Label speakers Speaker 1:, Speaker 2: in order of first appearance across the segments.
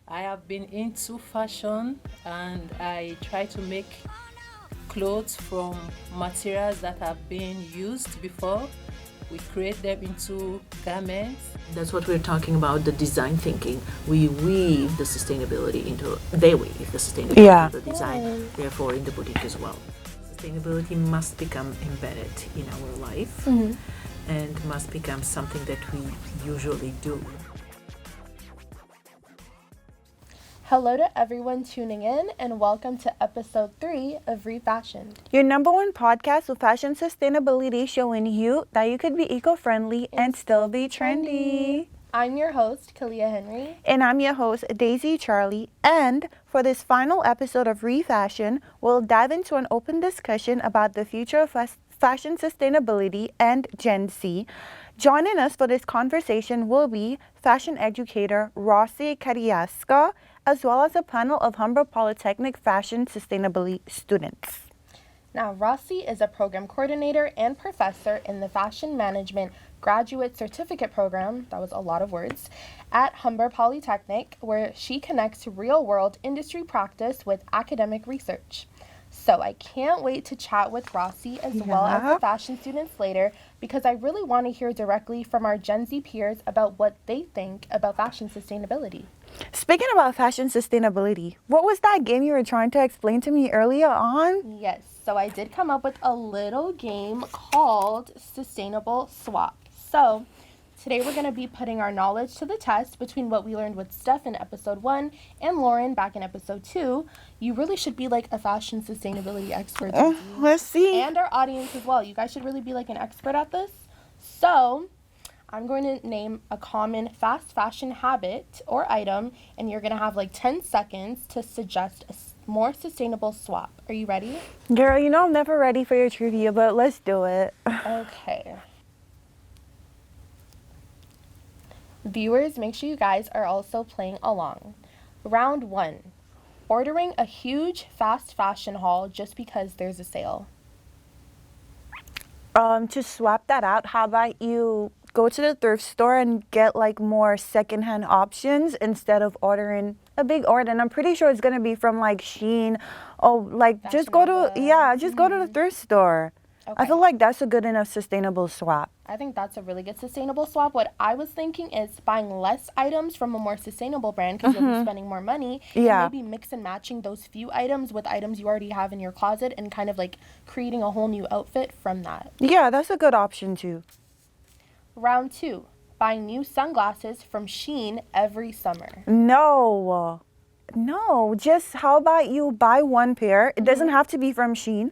Speaker 1: I have been into fashion and I try to make clothes from materials that have been used before. We create them into garments.
Speaker 2: That's what we're talking about, the design thinking. We weave the sustainability into, they weave the sustainability into the design, therefore in the boutique as well. Sustainability must become embedded in our life and must become something that we usually do.
Speaker 3: Hello to everyone tuning in, and welcome to episode 3 of Refashioned.
Speaker 4: Your number one podcast with fashion sustainability, showing you that you could be eco-friendly and still be trendy.
Speaker 3: I'm your host, Kalia Henry.
Speaker 4: And I'm your host, Daisy Charlie. And for this final episode of Refashion, we'll dive into an open discussion about the future of fashion sustainability and Gen Z. Joining us for this conversation will be fashion educator Rossie Kadiyska, as well as a panel of Humber Polytechnic fashion sustainability students.
Speaker 3: Now, Rossie is a program coordinator and professor in the Fashion Management Graduate Certificate Program, that was a lot of words, at Humber Polytechnic, where she connects real-world industry practice with academic research. So I can't wait to chat with Rossie as well as the fashion students later, because I really want to hear directly from our Gen Z peers about what they think about fashion sustainability.
Speaker 4: Speaking about fashion sustainability, what was that game you were trying to explain to me earlier on?
Speaker 3: Yes, so I did come up with a little game called Sustainable Swap. So today we're going to be putting our knowledge to the test between what we learned with Steph in episode 1 and Lauren back in episode 2. You really should be like a fashion sustainability expert.
Speaker 4: Let's see.
Speaker 3: And our audience as well. You guys should really be like an expert at this. So I'm going to name a common fast fashion habit or item, and you're going to have like 10 seconds to suggest a more sustainable swap. Are you ready?
Speaker 4: Girl, you know I'm never ready for your trivia, but let's do it.
Speaker 3: Okay. Viewers, make sure you guys are also playing along. Round 1. Ordering a huge fast fashion haul just because there's a sale.
Speaker 4: To swap that out, how about you go to the thrift store and get like more secondhand options instead of ordering a big order? And I'm pretty sure it's gonna be from like Shein. Oh, like
Speaker 3: Fashion
Speaker 4: just go to
Speaker 3: Nova.
Speaker 4: go to the thrift store.
Speaker 3: Okay.
Speaker 4: I feel like that's a good enough sustainable swap.
Speaker 3: I think that's a really good sustainable swap. What I was thinking is buying less items from a more sustainable brand because you'll be spending more money.
Speaker 4: Yeah.
Speaker 3: And maybe mix and matching those few items with items you already have in your closet and kind of like creating a whole new outfit from that.
Speaker 4: Yeah, that's a good option too.
Speaker 3: Round 2. Buying new sunglasses from Shein every summer.
Speaker 4: No, just how about you buy one pair? It doesn't have to be from Shein.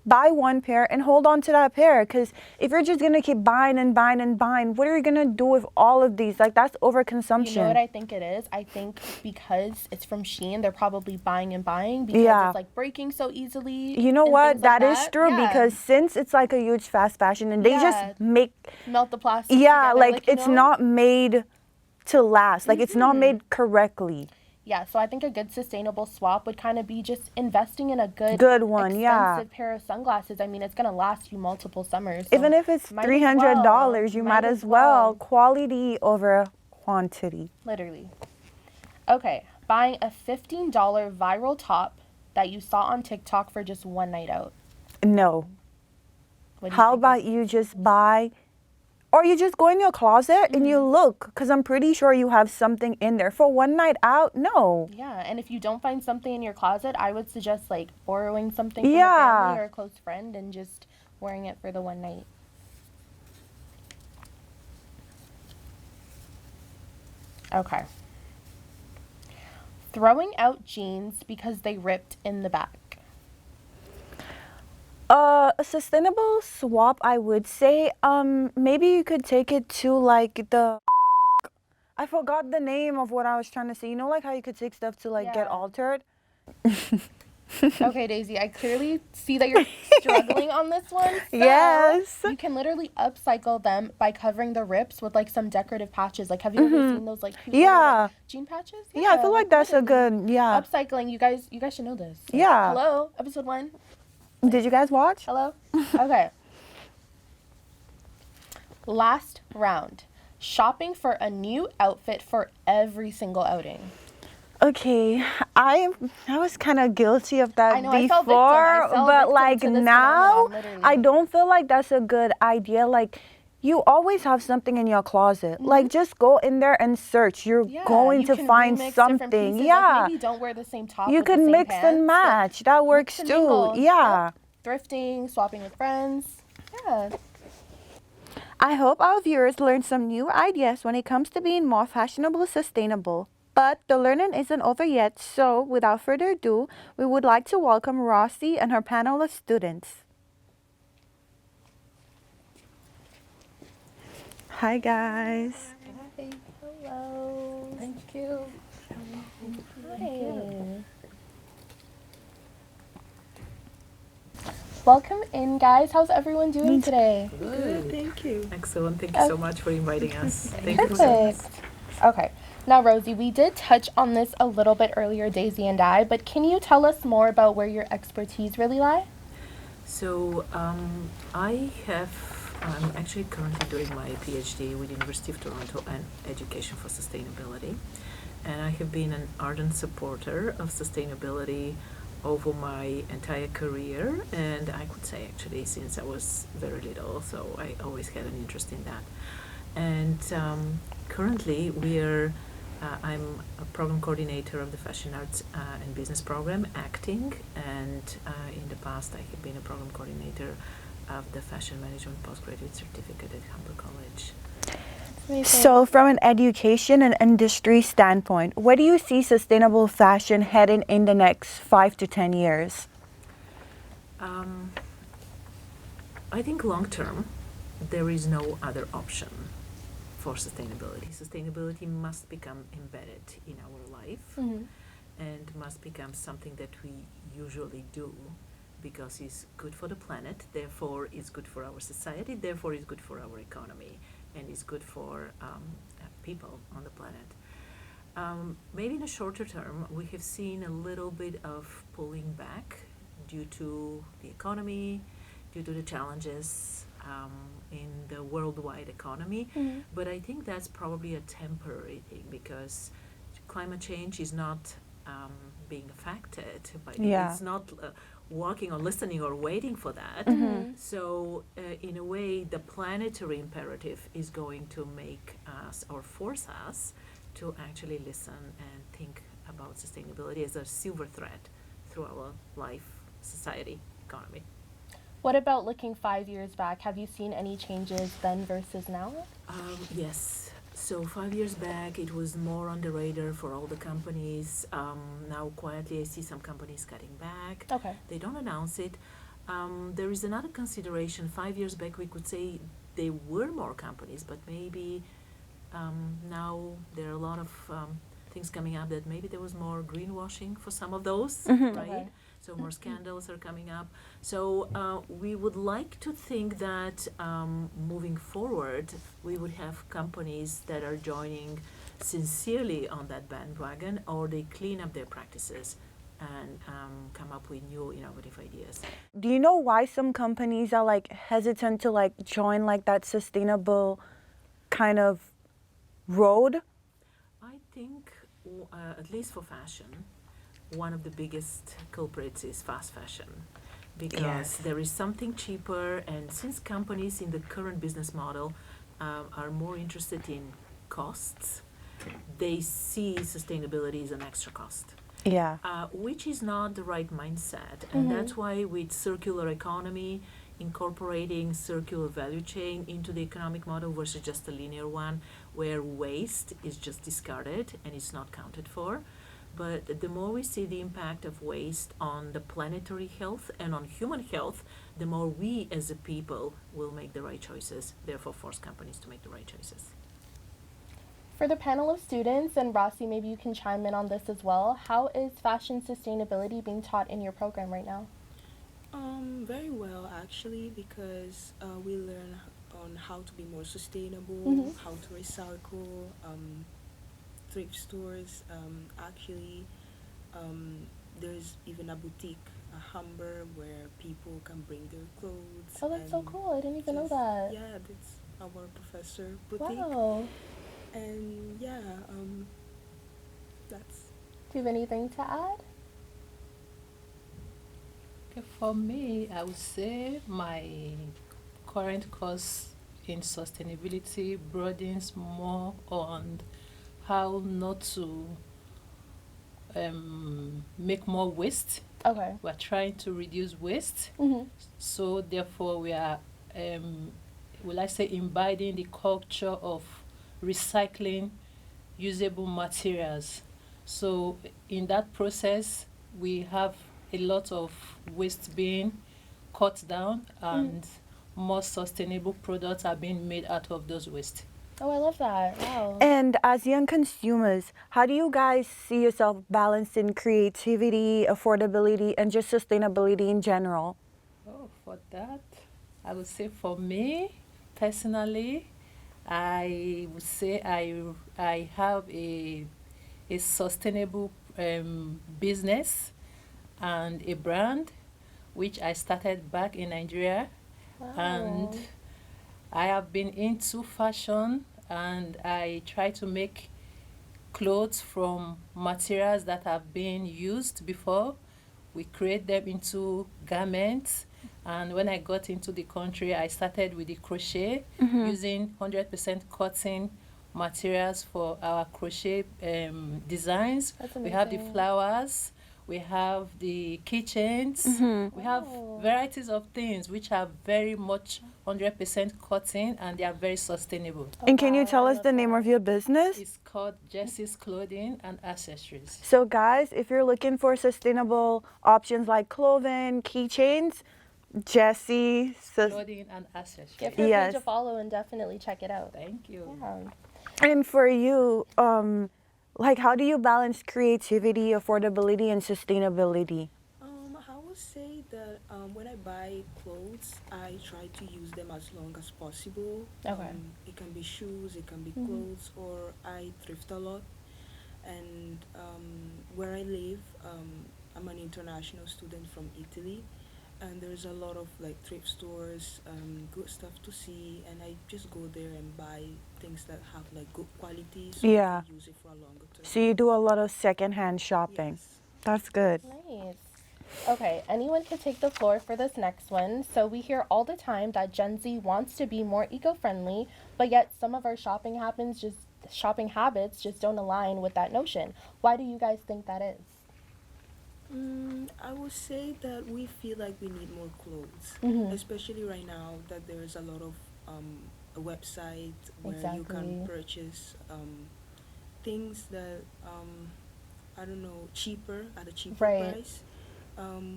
Speaker 4: Buy one pair and hold on to that pair, because if you're just gonna keep buying and buying and buying, what are you gonna do with all of these? Like, that's overconsumption.
Speaker 3: You know what I think it is? I think because it's from Shein, they're probably buying and buying because
Speaker 4: Yeah.
Speaker 3: it's like breaking so easily.
Speaker 4: You know
Speaker 3: and
Speaker 4: what?
Speaker 3: things like
Speaker 4: That is true,
Speaker 3: Yeah.
Speaker 4: because since it's like a huge fast fashion and they
Speaker 3: Yeah.
Speaker 4: just make,
Speaker 3: Melt the plastic.
Speaker 4: yeah,
Speaker 3: together,
Speaker 4: like
Speaker 3: you
Speaker 4: it's
Speaker 3: know?
Speaker 4: not made to last. Like, it's not made correctly.
Speaker 3: Yeah, so I think a good sustainable swap would kind of be just investing in a good
Speaker 4: one,
Speaker 3: expensive
Speaker 4: yeah.
Speaker 3: pair of sunglasses. I mean, it's going to last you multiple summers. So
Speaker 4: Even if it's
Speaker 3: might as
Speaker 4: $300, you
Speaker 3: well.
Speaker 4: might as well. Quality over quantity.
Speaker 3: Literally. Okay, buying a $15 viral top that you saw on TikTok for just one night out.
Speaker 4: No.
Speaker 3: What do you
Speaker 4: How
Speaker 3: think?
Speaker 4: about you just buy, or you just go in your closet and you look, because I'm pretty sure you have something in there. For one night out, no.
Speaker 3: Yeah, and if you don't find something in your closet, I would suggest like borrowing something from a
Speaker 4: Yeah.
Speaker 3: family or a close friend and just wearing it for the one night. Okay. Throwing out jeans because they ripped in the back.
Speaker 4: A sustainable swap, I would say, maybe you could take it to like the, I forgot the name of what I was trying to say. You know, like how you could take stuff to like get
Speaker 3: Yeah.
Speaker 4: altered?
Speaker 3: Okay, Daisy, I clearly see that you're struggling on this one. So
Speaker 4: Yes.
Speaker 3: You can literally upcycle them by covering the rips with like some decorative patches. Like, have you ever seen those like cute little,
Speaker 4: Yeah.
Speaker 3: like, jean patches?
Speaker 4: Yeah, I feel like that's a
Speaker 3: literally.
Speaker 4: good, yeah.
Speaker 3: Upcycling, you guys should know this. Like,
Speaker 4: Yeah.
Speaker 3: Hello, episode 1.
Speaker 4: Did you guys watch?
Speaker 3: Hello. Okay. Last round. Shopping for a new outfit for every single outing.
Speaker 4: Okay, I was kind of guilty of that
Speaker 3: I know,
Speaker 4: before,
Speaker 3: I fell
Speaker 4: but
Speaker 3: victim
Speaker 4: like
Speaker 3: to this
Speaker 4: now,
Speaker 3: phenomenon, literally.
Speaker 4: I don't feel like that's a good idea. Like, you always have something in your closet. Like, just go in there and search. You're
Speaker 3: Yeah,
Speaker 4: going
Speaker 3: you
Speaker 4: to
Speaker 3: can
Speaker 4: find
Speaker 3: remix different
Speaker 4: something.
Speaker 3: pieces.
Speaker 4: Yeah,
Speaker 3: Like maybe don't wear the same top
Speaker 4: you
Speaker 3: with the
Speaker 4: can
Speaker 3: same
Speaker 4: mix
Speaker 3: pants,
Speaker 4: and
Speaker 3: but
Speaker 4: match. That works
Speaker 3: mix and
Speaker 4: too.
Speaker 3: mingle.
Speaker 4: Yeah.
Speaker 3: Yep. Thrifting, swapping with friends. Yeah.
Speaker 4: I hope our viewers learned some new ideas when it comes to being more fashionable, sustainable. But the learning isn't over yet, so without further ado, we would like to welcome Rossie and her panel of students. Hi guys.
Speaker 3: Hi. Hello.
Speaker 1: Thank you.
Speaker 3: Hi. Welcome in, guys. How's everyone doing today?
Speaker 2: Good.
Speaker 5: Thank you.
Speaker 2: Excellent. Thank you so much for inviting us. Thank you for
Speaker 3: Perfect. Okay. Now, Rosie, we did touch on this a little bit earlier, Daisy and I, but can you tell us more about where your expertise really lie?
Speaker 2: So I'm actually currently doing my PhD with University of Toronto and Education for Sustainability. And I have been an ardent supporter of sustainability over my entire career, and I could say actually since I was very little, so I always had an interest in that. And currently I'm a program coordinator of the Fashion Arts and Business program, acting, and in the past I have been a program coordinator of the Fashion Management Postgraduate Certificate at Humber College.
Speaker 4: So, from an education and industry standpoint, where do you see sustainable fashion heading in the next 5 to 10 years?
Speaker 2: I think long term, there is no other option for sustainability. Sustainability must become embedded in our life and must become something that we usually do because it's good for the planet, therefore it's good for our society, therefore it's good for our economy, and it's good for people on the planet. Maybe in a shorter term, we have seen a little bit of pulling back due to the economy, due to the challenges in the worldwide economy. But I think that's probably a temporary thing because climate change is not being affected by it. It's not walking or listening or waiting for that. So in a way, the planetary imperative is going to make us or force us to actually listen and think about sustainability as a silver thread through our life, society, economy.
Speaker 3: What about looking 5 years back? Have you seen any changes then versus now?
Speaker 2: Yes. So 5 years back, it was more on the radar for all the companies. Now, quietly, I see some companies cutting back.
Speaker 3: Okay.
Speaker 2: They don't announce it. There is another consideration. 5 years back, we could say there were more companies, but maybe now there are a lot of things coming up that maybe there was more greenwashing for some of those, right?
Speaker 3: Okay.
Speaker 2: So more scandals are coming up. So we would like to think that moving forward, we would have companies that are joining sincerely on that bandwagon, or they clean up their practices and come up with new innovative ideas.
Speaker 4: Do you know why some companies are like hesitant to like join like that sustainable kind of road?
Speaker 2: I think, at least for fashion, one of the biggest culprits is fast fashion because there is something cheaper, and since companies in the current business model are more interested in costs, they see sustainability as an extra cost.
Speaker 4: Yeah.
Speaker 2: Which is not the right mindset, and that's why with circular economy, incorporating circular value chain into the economic model versus just a linear one where waste is just discarded and it's not counted for. But the more we see the impact of waste on the planetary health and on human health, the more we as a people will make the right choices, therefore force companies to make the right choices.
Speaker 3: For the panel of students, and Rossie, maybe you can chime in on this as well, how is fashion sustainability being taught in your program right now?
Speaker 5: Very well, actually, because we learn on how to be more sustainable, how to recycle, thrift stores. Actually, there's even a boutique, a Humber, where people can bring their clothes.
Speaker 3: Oh, that's so
Speaker 5: and
Speaker 3: cool. I didn't even know
Speaker 5: just-
Speaker 3: that.
Speaker 5: Yeah, that's our professor boutique.
Speaker 3: Wow.
Speaker 5: And yeah, that's
Speaker 3: Do you have anything to add?
Speaker 1: Okay, for me, I would say my current course in sustainability broadens more on how not to make more waste.
Speaker 3: Okay.
Speaker 1: We're trying to reduce waste.
Speaker 3: Mm-hmm.
Speaker 1: So therefore, we are, will I say, imbibing the culture of recycling usable materials. So in that process, we have a lot of waste being cut down, and more sustainable products are being made out of those waste.
Speaker 3: Oh, I love that. Wow.
Speaker 4: And as young consumers, how do you guys see yourself balancing creativity, affordability, and just sustainability in general?
Speaker 1: Oh, for that, I would say for me personally, I would say I have a sustainable business and a brand which I started back in Nigeria, and
Speaker 3: Wow.
Speaker 1: I have been into fashion, and I try to make clothes from materials that have been used before. We create them into garments. And when I got into the country, I started with the crochet, using 100% cotton materials for our crochet designs.
Speaker 3: That's
Speaker 1: We have the
Speaker 3: amazing.
Speaker 1: flowers, we have the kitchens, we have
Speaker 3: Wow.
Speaker 1: varieties of things which are very much 100% cotton, and they are very sustainable.
Speaker 3: Oh,
Speaker 4: And can you
Speaker 3: wow,
Speaker 4: tell
Speaker 3: I
Speaker 4: us
Speaker 3: love
Speaker 4: the name
Speaker 3: that.
Speaker 4: of your business?
Speaker 1: It's called Jessie's Clothing and Accessories.
Speaker 4: So, guys, if you're looking for sustainable options like clothing, keychains, Jessie.
Speaker 1: Clothing and accessories.
Speaker 3: Give her
Speaker 4: Yes.
Speaker 3: page a follow and definitely check it out.
Speaker 1: Thank you.
Speaker 3: Yeah.
Speaker 4: And for you, like, how do you balance creativity, affordability, and sustainability?
Speaker 5: I would say that when I buy clothes, I try to use them as long as possible.
Speaker 3: Okay.
Speaker 5: It can be shoes, it can be clothes, or I thrift a lot. And where I live, I'm an international student from Italy, and there's a lot of like thrift stores, good stuff to see, and I just go there and buy things that have like good quality, so
Speaker 4: Yeah.
Speaker 5: I can use it for a longer term.
Speaker 4: So you do a lot of secondhand shopping.
Speaker 5: Yes.
Speaker 4: That's good.
Speaker 3: Nice. Okay, anyone can take the floor for this next one. So we hear all the time that Gen Z wants to be more eco-friendly, but yet some of our shopping habits just don't align with that notion. Why do you guys think that is?
Speaker 5: I would say that we feel like we need more clothes, especially right now that there's a lot of a website where you can
Speaker 3: Exactly.
Speaker 5: purchase things that I don't know, cheaper at a cheaper
Speaker 3: Right.
Speaker 5: price.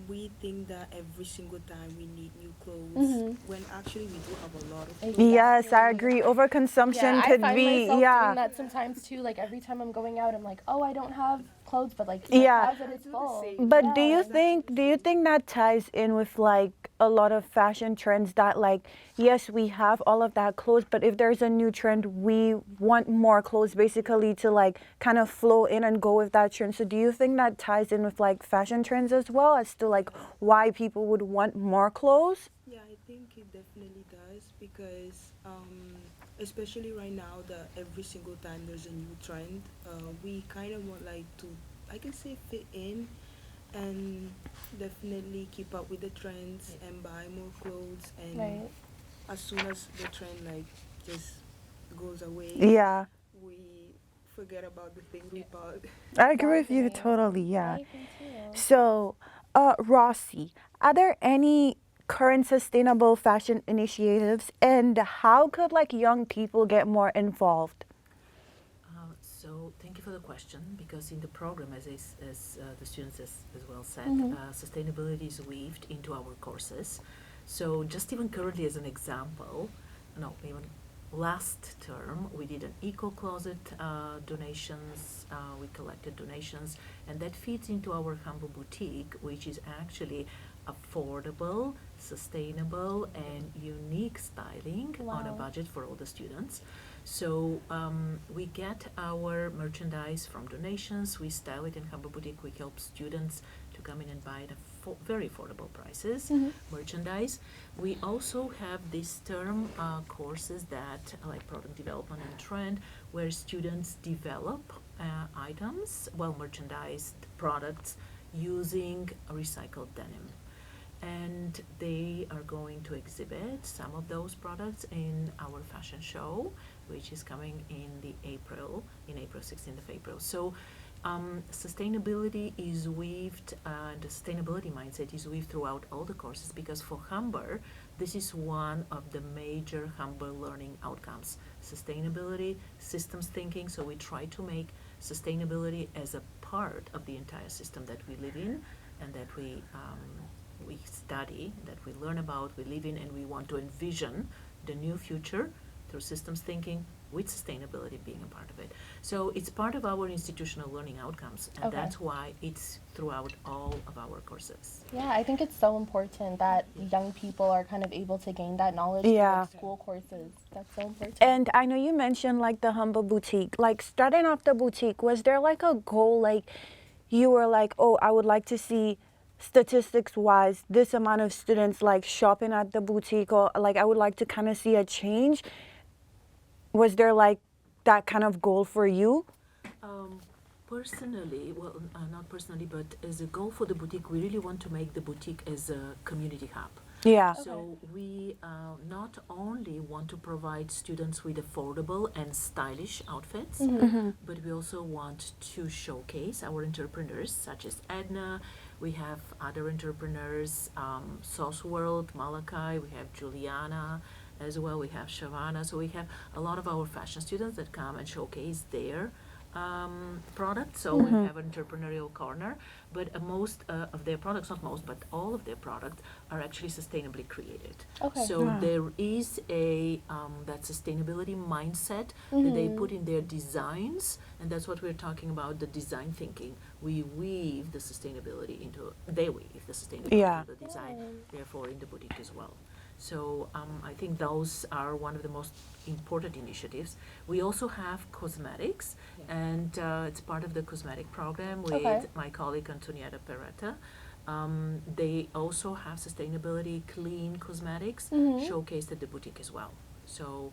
Speaker 5: We think that every single time we need new clothes, when actually we do have a lot of clothes.
Speaker 4: Yes, I agree. Overconsumption
Speaker 3: Yeah, I
Speaker 4: could
Speaker 3: find
Speaker 4: be,
Speaker 3: myself
Speaker 4: yeah.
Speaker 3: doing that sometimes too. Like every time I'm going out, I'm like, oh, I don't have clothes, but like
Speaker 4: Yeah.
Speaker 3: my closet is
Speaker 5: do the
Speaker 3: full.
Speaker 5: same.
Speaker 4: But do you
Speaker 3: Yeah.
Speaker 4: think that ties in with like a lot of fashion trends that like yes we have all of that clothes, but if there's a new trend we want more clothes basically to like kind of flow in and go with that trend. So do you think that ties in with like fashion trends as well as to like why people would want more clothes?
Speaker 5: Yeah, I think it definitely does because especially right now that every single time there's a new trend, we kind of want like to, I can say, fit in and definitely keep up with the trends and buy more clothes. And
Speaker 3: Right.
Speaker 5: as soon as the trend like just goes away,
Speaker 4: Yeah,
Speaker 5: we forget about the thing we bought.
Speaker 4: I agree with you
Speaker 3: Exactly.
Speaker 4: totally. Yeah.
Speaker 3: I think too.
Speaker 4: So, Rossie, are there any current sustainable fashion initiatives, and how could like young people get more involved?
Speaker 2: So thank you for the question, because in the program, as the students as well said, sustainability is weaved into our courses. So just even currently as an example, no, even last term we did an eco closet donations. We collected donations, and that feeds into our Humber boutique, which is actually affordable, sustainable, and unique styling on a
Speaker 3: Wow.
Speaker 2: budget for all the students. So we get our merchandise from donations, we style it in Humber Boutique, we help students to come in and buy it at very affordable prices, merchandise. We also have this term courses that like product development and trend, where students develop items, well merchandised products using recycled denim. And they are going to exhibit some of those products in our fashion show, which is coming in April 16th of April. So sustainability is weaved, the sustainability mindset is weaved throughout all the courses, because for Humber, this is one of the major Humber learning outcomes. Sustainability, systems thinking, so we try to make sustainability as a part of the entire system that we live in and that we study, that we learn about, we live in, and we want to envision the new future through systems thinking with sustainability being a part of it. So it's part of our institutional learning outcomes, and that's why it's throughout all of our courses.
Speaker 3: Yeah, I think it's so important that young people are kind of able to gain that knowledge through like school courses. That's so important.
Speaker 4: And I know you mentioned like the Humble Boutique. Like starting off the boutique, was there like a goal, like you were like, oh, I would like to see statistics wise this amount of students like shopping at the boutique, or like I would like to kind of see a change? Was there like that kind of goal for you?
Speaker 2: Personally, well, not personally, but as a goal for the boutique, we really want to make the boutique as a community hub.
Speaker 4: Yeah.
Speaker 2: So we not only want to provide students with affordable and stylish outfits, but we also want to showcase our entrepreneurs, such as Edna. We have other entrepreneurs, Sauce World, Malachi, we have Juliana as well, we have Shavana. So we have a lot of our fashion students that come and showcase their products. So we have an entrepreneurial corner, but most of their products, not most, but all of their products are actually sustainably created. So there is a that sustainability mindset that they put in their designs, and that's what we're talking about, the design thinking. We weave the sustainability into, they weave the sustainability into the design, therefore in the boutique as well. So I think those are one of the most important initiatives. We also have cosmetics, and it's part of the cosmetic program with my colleague Antonietta Peretta. They also have sustainability, clean cosmetics showcased at the boutique as well. So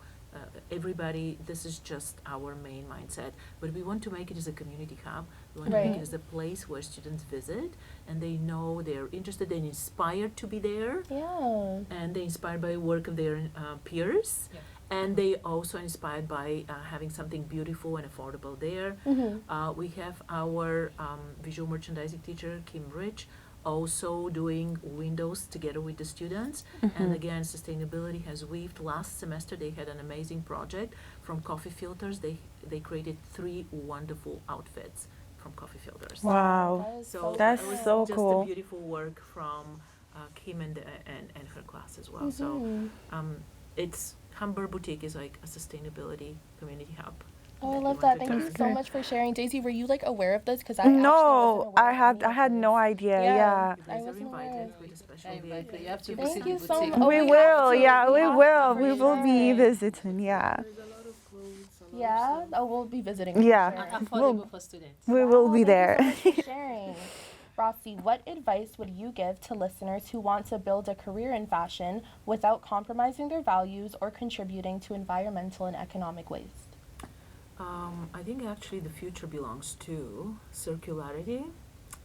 Speaker 2: everybody, this is just our main mindset, but we want to make it as a community hub. We want to make it as a place where students visit and they know they're interested and inspired to be there. And they're inspired by work of their peers. And they also inspired by having something beautiful and affordable there. We have our visual merchandising teacher, Kim Rich, also doing windows together with the students. And again, sustainability has weaved. Last semester they had an amazing project from coffee filters. They created 3 wonderful outfits from coffee filters.
Speaker 4: Wow,
Speaker 2: so
Speaker 4: that's
Speaker 2: it was
Speaker 4: so
Speaker 2: just
Speaker 4: cool.
Speaker 2: a beautiful work from Kim and her class as well. So it's Humber Boutique is like a sustainability community hub.
Speaker 3: Oh, I love that. Thank you so much for sharing. Daisy, were you like aware of this? Because
Speaker 4: No, I had no idea.
Speaker 3: Yeah.
Speaker 2: You guys are invited with a special VIP.
Speaker 1: You have to
Speaker 3: Thank
Speaker 1: visit
Speaker 3: you
Speaker 1: the
Speaker 3: so
Speaker 1: boutique.
Speaker 3: much.
Speaker 4: We will, yeah, we will.
Speaker 3: For
Speaker 4: We will be
Speaker 3: sure.
Speaker 4: visiting, yeah.
Speaker 5: There's a lot of clothes, a lot
Speaker 3: Yeah.
Speaker 5: of stuff.
Speaker 3: Oh, we'll be visiting.
Speaker 4: Yeah.
Speaker 3: For sure.
Speaker 1: And affordable for students.
Speaker 4: We will be
Speaker 3: Thank
Speaker 4: there.
Speaker 3: you so much for sharing. Rossie, what advice would you give to listeners who want to build a career in fashion without compromising their values or contributing to environmental and economic waste?
Speaker 2: I think actually the future belongs to circularity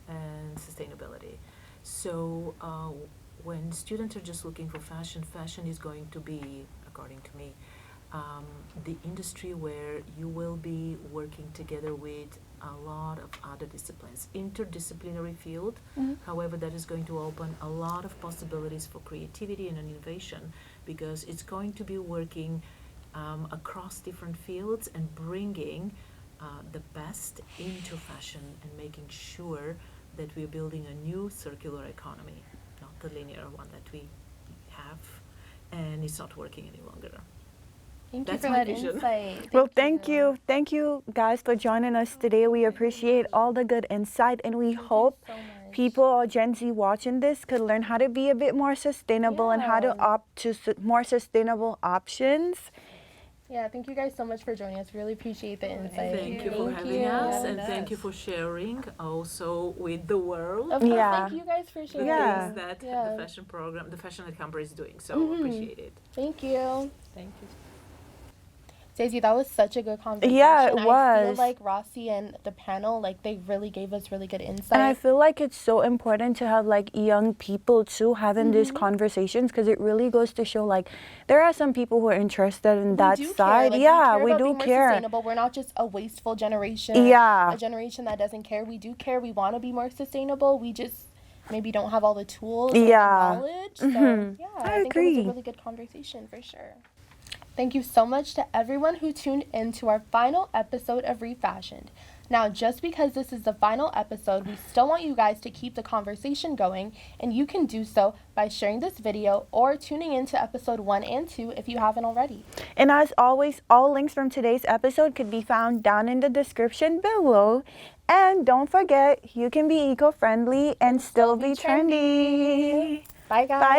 Speaker 2: and sustainability. So when students are just looking for fashion, fashion is going to be, according to me, the industry where you will be working together with a lot of other disciplines, interdisciplinary field. However, that is going to open a lot of possibilities for creativity and innovation, because it's going to be working across different fields and bringing the best into fashion and making sure that we're building a new circular economy, not the linear one that we have, and it's not working any longer.
Speaker 3: Thank
Speaker 2: That's
Speaker 3: you for
Speaker 2: my
Speaker 3: that
Speaker 2: vision.
Speaker 3: insight.
Speaker 4: Well, thank you. Thank you guys for joining us today. We appreciate all the good insight, and we hope
Speaker 3: so much.
Speaker 4: people or Gen Z watching this could learn how to be a bit more sustainable and how to opt to more sustainable options.
Speaker 3: Yeah, thank you guys so much for joining us. Really appreciate the insight.
Speaker 2: Thank you for having us, and thank you for sharing also with the world
Speaker 3: Of course,
Speaker 4: Yeah.
Speaker 3: thank you guys for
Speaker 2: the
Speaker 3: sharing.
Speaker 4: Yeah.
Speaker 2: things that
Speaker 3: Yeah.
Speaker 2: the fashion program, the fashion at Humber is doing. So appreciate it.
Speaker 3: Thank you.
Speaker 1: Thank you.
Speaker 3: Daisy, that was such a good conversation.
Speaker 4: Yeah, it
Speaker 3: I
Speaker 4: was.
Speaker 3: feel like Rossie and the panel, like, they really gave us really good insight.
Speaker 4: And I feel like it's so important to have like young people too having these conversations, because it really goes to show like there are some people who are interested in that side.
Speaker 3: Yeah,
Speaker 4: we do care.
Speaker 3: Sustainable. We're not just a wasteful generation.
Speaker 4: Yeah.
Speaker 3: A generation that doesn't care. We do care. We want to be more sustainable. We just maybe don't have all the tools or the knowledge. So yeah, I think it was a really good conversation for sure. Thank you so much to everyone who tuned in to our final episode of Refashioned. Now, just because this is the final episode, we still want you guys to keep the conversation going, and you can do so by sharing this video or tuning in to episode 1 and 2 if you haven't already.
Speaker 4: And as always, all links from today's episode could be found down in the description below. And don't forget, you can be eco-friendly and still be trendy.
Speaker 3: Bye, guys.
Speaker 4: Bye, guys.